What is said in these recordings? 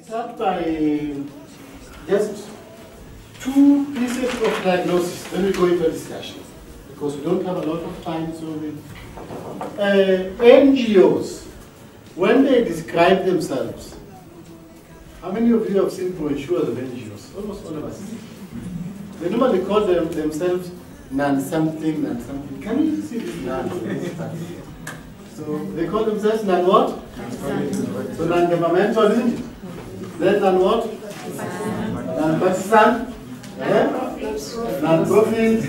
Start by just two pieces of diagnosis, then we go into a discussion. Because we don't have a lot of time, so NGOs, when they describe themselves, how many of you have seen brochures of NGOs? Almost all of us. They normally call themselves non-something, non-something. Can you see this non? So they call themselves non-what? So non-governmental, isn't it? Then non-what? Non-partisan? Non-profit?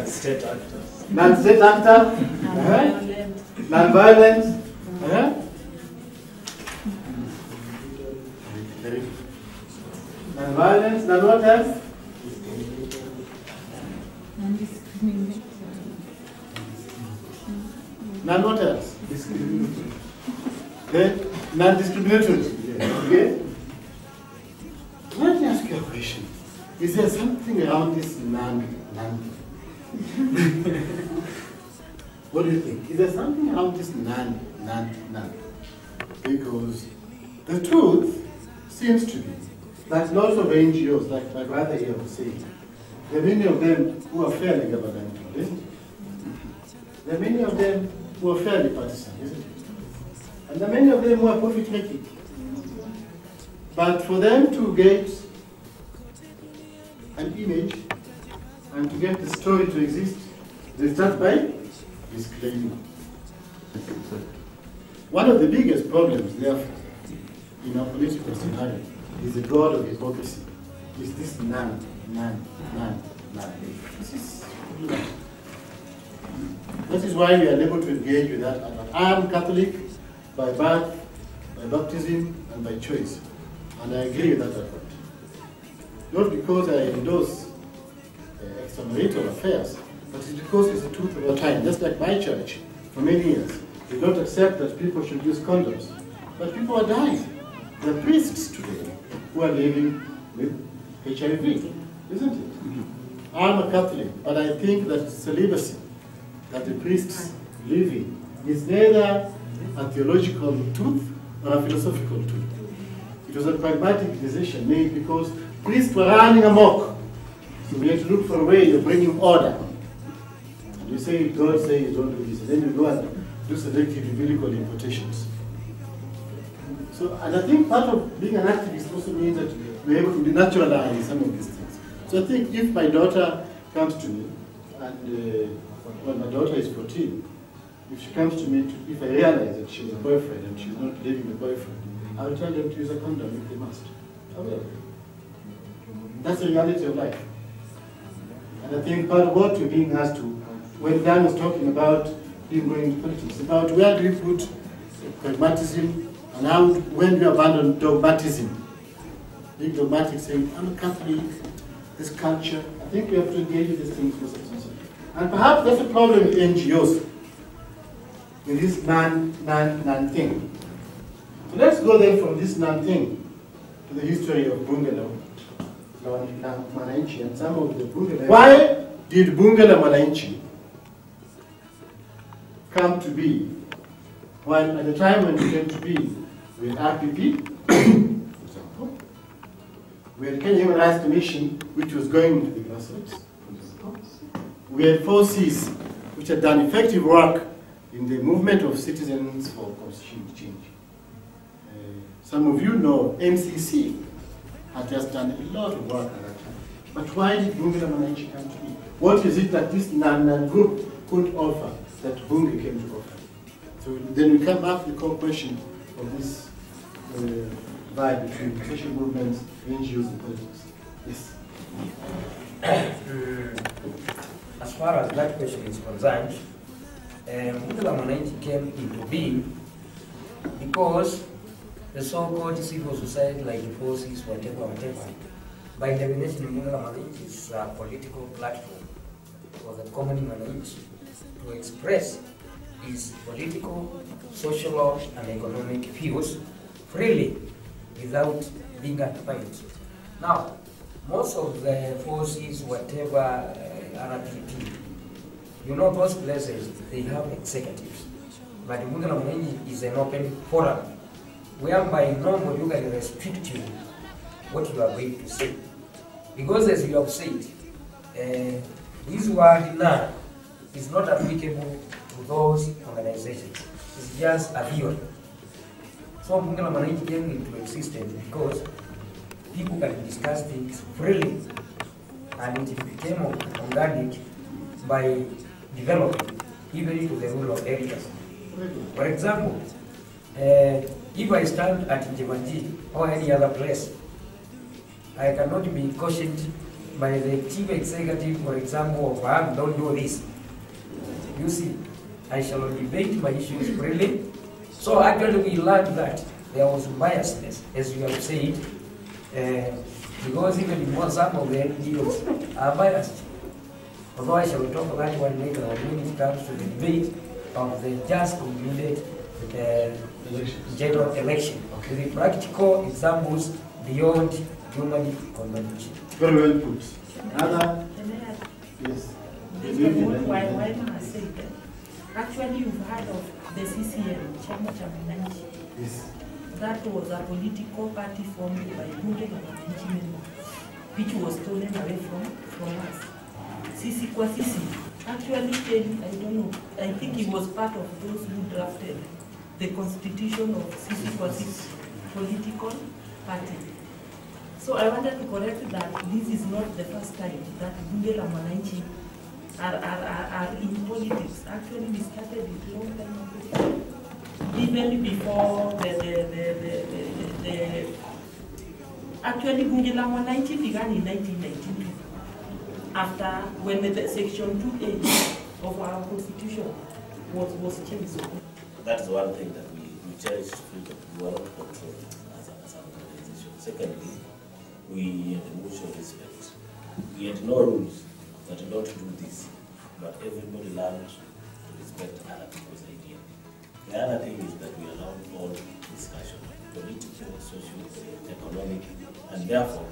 State actors. Non-state actor? Non-violent? Non-violence, non-what else? Non-what else? Non-discriminatory. Okay? Let me ask you a question. Is there something around this non? What do you think? Is there something around this non? Because the truth seems to be that lots of NGOs, like my brother here was saying, there are many of them who are fairly governmental, isn't it? There are many of them who are fairly partisan, isn't it? And there are many of them who are profit-making. But for them to get an image and to get the story to exist, they start by disclaiming. One of the biggest problems, therefore, in our political scenario is the god of hypocrisy. Is this none. This is why we are able to engage with that. I am Catholic by birth, by baptism, and by choice. And I agree with that effort. Not because I endorse extramarital affairs, but it's because it's the truth of our time. Just like my church, for many years, we don't accept that people should use condoms. But people are dying. There are priests today who are living with HIV, isn't it? I'm a Catholic, but I think that celibacy that the priests live in is neither a theological truth or a philosophical truth. It was a pragmatic decision made because priests were running amok. So we had to look for a way of bringing order. And you say, God says don't do this, and then you go and do selective biblical importations. So, and I think part of being an activist also means that we're able to denaturalize some of these things. So I think if my daughter comes to me, and well, my daughter is 14, if she comes to me, if I realize that she has a boyfriend and she's not living with a boyfriend, I will tell them to use a condom if they must. I will. That's the reality of life. And I think part of what we're being asked to, when Dan was talking about being going into politics, about where do we put pragmatism and how, when we abandon dogmatism. Being dogmatic, saying, I'm a Catholic, this culture, I think we have to engage with these things first. And perhaps that's the problem with NGOs, with this non thing. So let's go then from this non thing to the history of Bunge la Mwananchi and some of the Bunge la. Why did Bunge la Mwananchi come to be? While at the time when it came to be, we had RPP, for example. We had Kenya Human Rights Commission, which was going into the grassroots. We had 4Cs, which had done effective work in the movement of citizens for constitutional change. Some of you know MCC had just done a lot of work at that time. But why did Bunge la Mwananchi come to be? What is it that this non group could offer that Bunge came to offer? So then we come back to the core question of this vibe between social movements, NGOs, and politics. Yes. As far as that question is concerned, Bunge la Mwananchi came into being because the so-called civil society, like the forces, whatever, by definition, Bunge la Mwananchi is a political platform for the common Mwananchi to express his political, social, and economic views freely without being undermined. Now, most of the forces, whatever, RPP, you know, those places, they have executives. but Bunge la Mwananchi is an open forum whereby nobody can restrict you what you are going to say. Because as you have said, this word now is not applicable to those organizations. It's just a theory. So Bunge la Mwananchi came into existence because people can discuss things freely, and it became organic by developing even to the rule of areas. For example, if I stand at Jemanji or any other place, I cannot be cautioned by the chief executive, for example, of don't do this. You see, I shall debate my issues freely. So actually we learned that there was biasness, as you have said, because even in some of the NGOs are biased. Although I shall talk about one later when it comes to the debate of the just concluded general election. Okay. The practical examples beyond human convention. Very well put. Another? Yes. Why I say that? Actually, you've heard of the CCM, Chama cha Mwananchi. Yes. That was a political party formed by Bunge la Mwananchi members, which was stolen away from us. Sisi kwa Sisi. Actually, I don't know, I think he was part of those who drafted the constitution of Sisi kwa Sisi political party. So I wanted to correct that this is not the first time that Bunge la Mwananchi are in politics. Actually, we started it long time ago. Even before actually Bunge la Mwananchi began in 1992. After when the section 2A of our constitution was changed. That is one thing that we cherish freedom. We are not controlled as an organization. Secondly, we had mutual respect. We had no rules that don't do this, but everybody learned to respect other people's ideas. The other thing is that we allow all discussion, political, social, economic, and therefore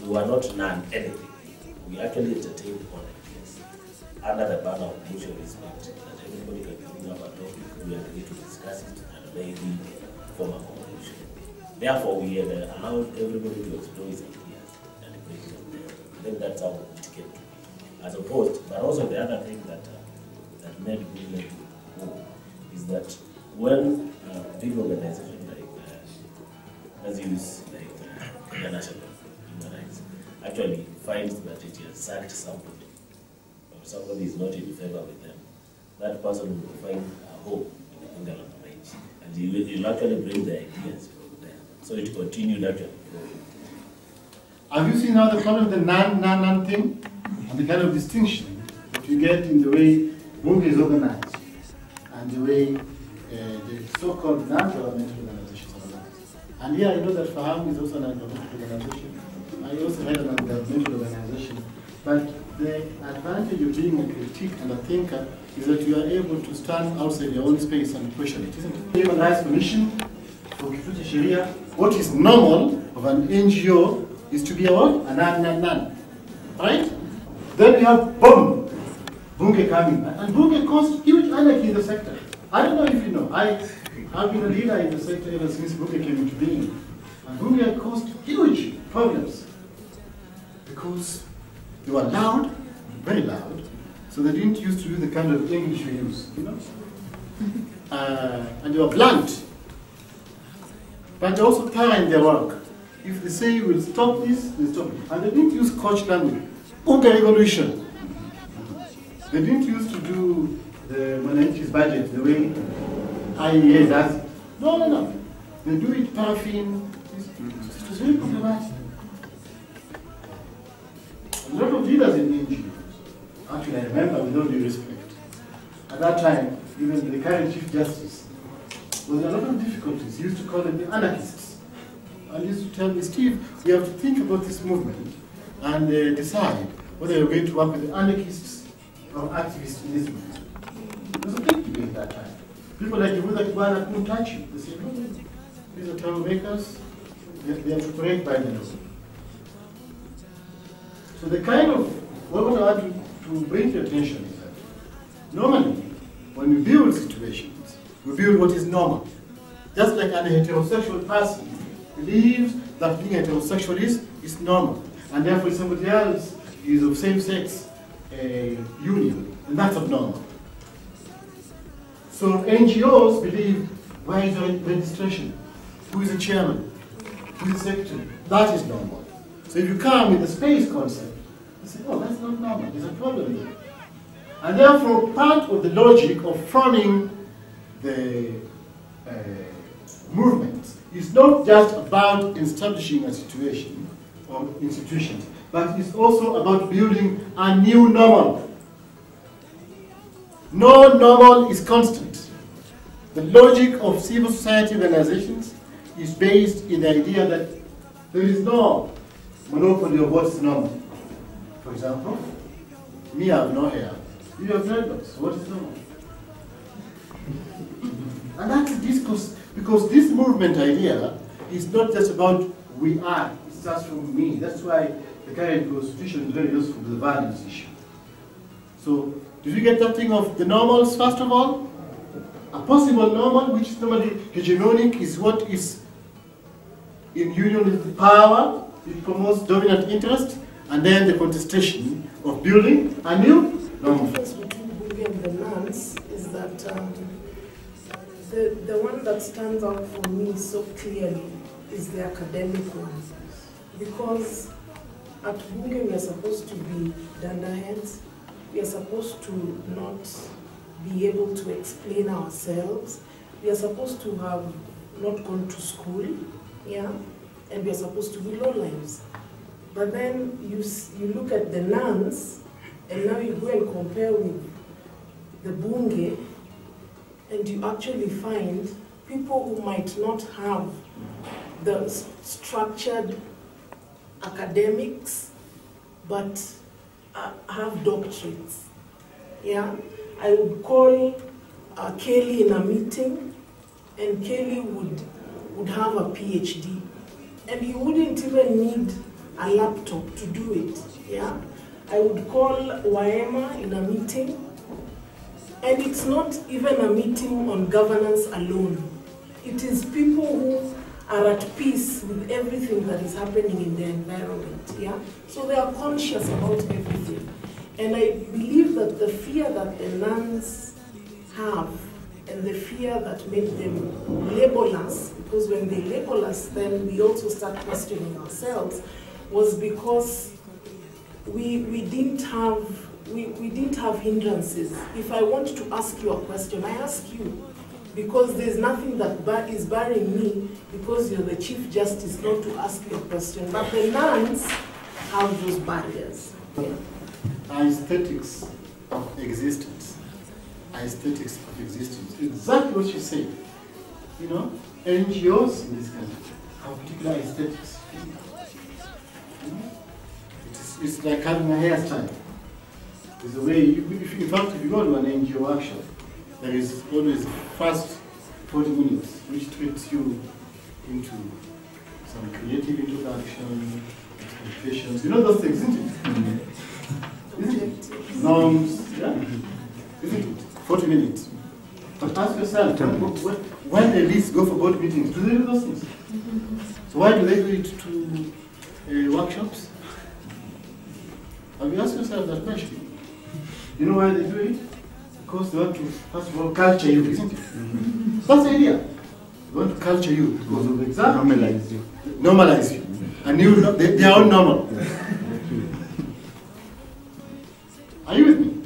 we were not non-anything. We actually entertained all ideas under the banner of mutual respect, that everybody can bring up a topic, we agree to discuss it, and maybe form a conclusion. Therefore, we had allowed everybody to explore his ideas and bring it up there. I think that's how it came to be. As opposed, but also the other thing that made me go is that when big organizations like, let's use like the National Human Rights, actually finds that it has sacked somebody, or somebody is not in favor with them, that person will find a hope in the Bunge la Mwananchi, and he will actually bring the ideas from there. So it continued actually. Have you seen now the problem of the non thing and the kind of distinction that you get in the way Bunge is organized and the way the so-called non-governmental organizations are organized? And here I know that FAHAM is also a non-governmental organization. I also had a non-governmental organization. But the advantage of being a critic and a thinker is that you are able to stand outside your own space and question it, isn't it? Human Rights Commission, for Kifuta Sharia, what is normal of an NGO is to be a what? A non. Right? Then we have boom, Bunge coming. And Bunge caused huge anarchy in the sector. I don't know if you know, I've been a leader in the sector ever since Bunge came into being. And Bunge caused huge problems because they were loud, very loud, so they didn't used to do the kind of English we use, you know? And they were blunt. But they also thorough in their work. If they say we'll stop this, they stop it. And they didn't use coach language. Bunge revolution. They didn't used to do the Mwananchi's budget the way IEA does it. No. They do it paraffin. It was very problematic. A lot of leaders in the NGO, actually I remember with all due respect, at that time, even the current Chief Justice, was a lot of difficulties. He used to call them the anarchists. And he used to tell me, Steve, we have to think about this movement and decide whether you're going to work with the anarchists or activists in this movement. It was a big debate at that time. People like Kivuta Kibwana couldn't touch you. They said, no, these are troublemakers, they have to operate by the law. So the kind of, what I want to bring to your attention is that normally, when we deal with situations, We build what is normal. Just like an heterosexual person believes that being heterosexual is normal, and therefore somebody else is of same-sex union, and that's abnormal. So NGOs believe, where is the registration? Who is the chairman? Who is the secretary? That is normal. So if you come with the space concept, you say, oh, that's not normal, there's a problem there. And therefore, part of the logic of forming the movement is not just about establishing a situation or institutions, but it's also about building a new normal. No normal is constant. The logic of civil society organizations is based in the idea that there is no monopoly of what's normal. For example, me, I have no hair. You have dreadlocks. What is normal? And that's a discourse, because this movement idea is not just about we are, it starts from me. That's why the current constitution is very useful with the values issue. So, did you get that thing of the normals, first of all? A possible normal, which is normally hegemonic, is what is in union with the power, it promotes dominant interest, and then the contestation of building a new normal. The difference between Bunge and the nuns is that the one that stands out for me so clearly is the academic one. Because at Bunge we are supposed to be dunderheads, we are supposed to not be able to explain ourselves, we are supposed to have not gone to school, yeah, and we are supposed to be lowlifes. But then you look at the nuns, and now you go and compare with the Bunge, and you actually find people who might not have the structured academics, but have doctorates. Yeah, I would call Kelly in a meeting, and Kelly would have a PhD, and he wouldn't even need a laptop to do it. Yeah, I would call Waema in a meeting, and it's not even a meeting on governance alone. It is people who are at peace with everything that is happening in their environment. Yeah, so they are conscious about everything. And I believe that the fear that the nuns have, and the fear that made them label us, because when they label us, then we also start questioning ourselves, was because we didn't have hindrances. If I want to ask you a question, I ask you, because there's nothing that is barring me, because you're the Chief Justice, not to ask you a question. But the nuns have those barriers. Yeah. Aesthetics of existence. Aesthetics of existence. Exactly what you say. You know, NGOs in this country have particular aesthetics. You know? It's like having a hairstyle. There's a way, in fact, if you go to an NGO workshop, there is always the first 40 minutes which treats you into some creative introduction, expectations. You know those things, isn't it? Isn't it? Norms, yeah? Isn't it? 40 minutes. But ask yourself, when the elites go for board meetings, do they do those things? So why do they do it to workshops? Have you asked yourself that question? You know why they do it? Because they want to, first of all, culture you, isn't it? That's the idea. They want to culture you because of exactly. Normalize you. Normalize you. And they are all normal. Are you with me?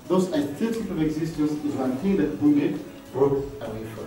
Those aesthetics of existence is one thing that Bunge brought away from.